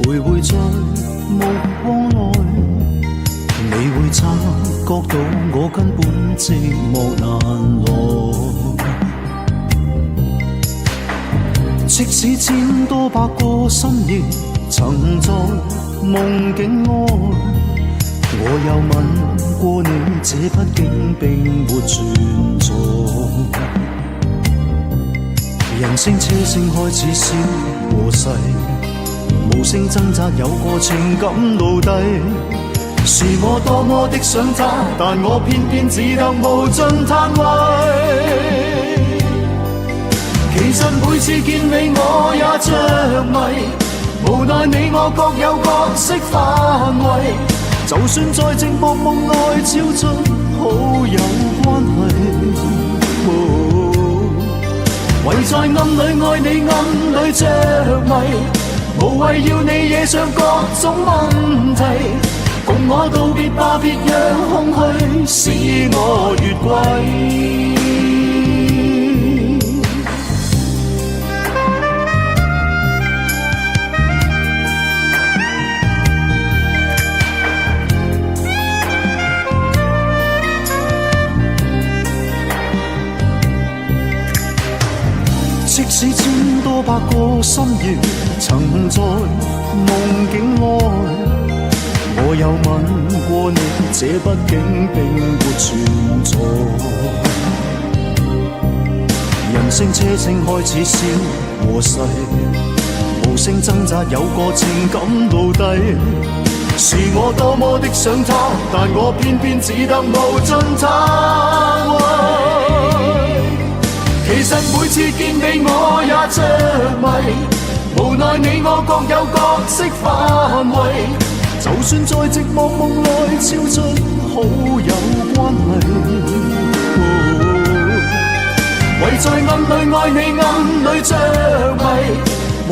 徘徊在目光內，你會察覺到我根本寂寞難耐。即使千多百個深夜曾在夢境愛，我有吻過你，這畢竟並沒存在。人聲車聲開始消和逝，無聲掙扎有個情感奴隸，是我多麼的想他，但我偏偏只得無盡嘆謂。其實每次見你我也着迷，無奈你我各有各色範圍，就算在寂寞夢內超出好友關係。唯在暗裏愛你，暗裏着迷，無謂要你惹上各種問題，共我道別吧，別讓空虛使我越軌。即使千多百個深夜曾在夢境愛，我有吻過你，這畢竟並沒存在。人聲車聲開始消和逝，無聲掙扎有個情感奴隸，是我多麼的想他，但我偏偏只得無盡嘆謂。其實每次見你我也着迷，無奈你我各有各色範圍，就算在寂寞夢內超出好友關係。唯在暗裏愛你，暗裏着迷，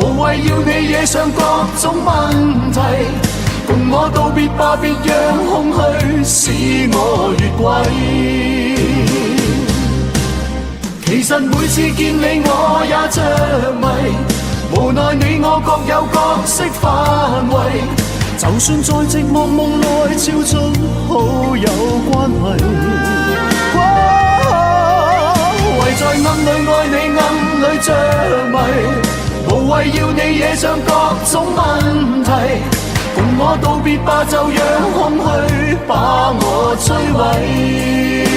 無謂要你惹上各種問題，共我道別吧，別讓空虛使我越軌。其實每次見你我也着迷，無奈你我各有各色範圍，就算在寂寞夢內超出好友關係。唯在暗裏愛你，暗裏着迷，無謂要你惹上各種問題，共我道別吧，就讓空虛把我摧毀。